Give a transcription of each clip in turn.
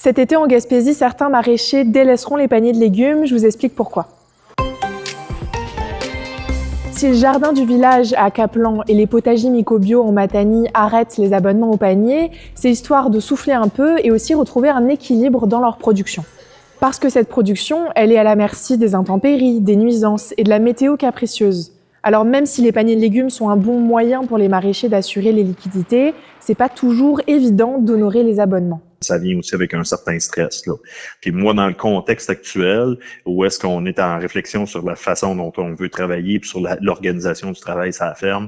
Cet été en Gaspésie, certains maraîchers délaisseront les paniers de légumes, je vous explique pourquoi. Si le jardin du village à Caplan et les potagers Mycobio en Matanie arrêtent les abonnements au panier, c'est histoire de souffler un peu et aussi retrouver un équilibre dans leur production. Parce que cette production, elle est à la merci des intempéries, des nuisances et de la météo capricieuse. Alors même si les paniers de légumes sont un bon moyen pour les maraîchers d'assurer les liquidités, c'est pas toujours évident d'honorer les abonnements. Ça vient aussi avec un certain stress, là. Puis moi, dans le contexte actuel, où est-ce qu'on est en réflexion sur la façon dont on veut travailler, puis sur l'organisation du travail sur la ferme,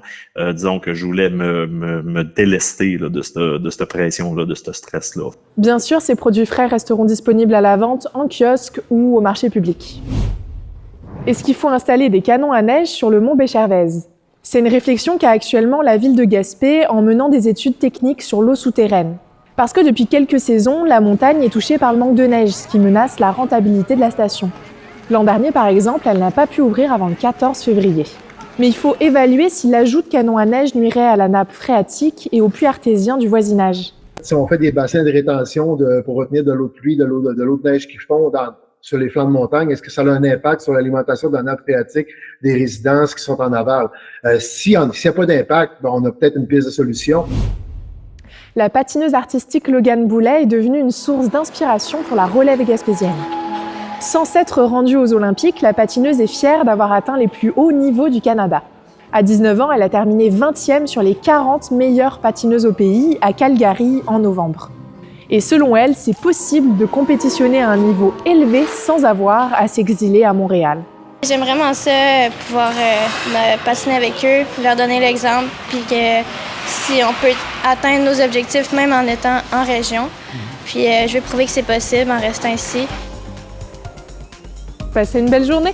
disons que je voulais me délester là, de cette pression-là, de ce stress-là. Bien sûr, ces produits frais resteront disponibles à la vente en kiosque ou au marché public. Est-ce qu'il faut installer des canons à neige sur le mont Béchervaise? C'est une réflexion qu'a actuellement la ville de Gaspé en menant des études techniques sur l'eau souterraine. Parce que depuis quelques saisons, la montagne est touchée par le manque de neige, ce qui menace la rentabilité de la station. L'an dernier, par exemple, elle n'a pas pu ouvrir avant le 14 février. Mais il faut évaluer si l'ajout de canons à neige nuirait à la nappe phréatique et aux puits artésiens du voisinage. Si on fait des bassins de rétention pour retenir de l'eau de pluie, de l'eau de neige qui fond sur les flancs de montagne, est-ce que ça a un impact sur l'alimentation de la nappe phréatique des résidences qui sont en aval? S'il n'y a pas d'impact, on a peut-être une piste de solution. La patineuse artistique Logan Boulet est devenue une source d'inspiration pour la relève gaspésienne. Sans s'être rendue aux Olympiques, la patineuse est fière d'avoir atteint les plus hauts niveaux du Canada. À 19 ans, elle a terminé 20e sur les 40 meilleures patineuses au pays à Calgary en novembre. Et selon elle, c'est possible de compétitionner à un niveau élevé sans avoir à s'exiler à Montréal. J'aime vraiment ça, pouvoir me patiner avec eux, leur donner l'exemple, puis que si on peut atteindre nos objectifs même en étant en région. Puis je vais prouver que c'est possible en restant ici. Passez une belle journée!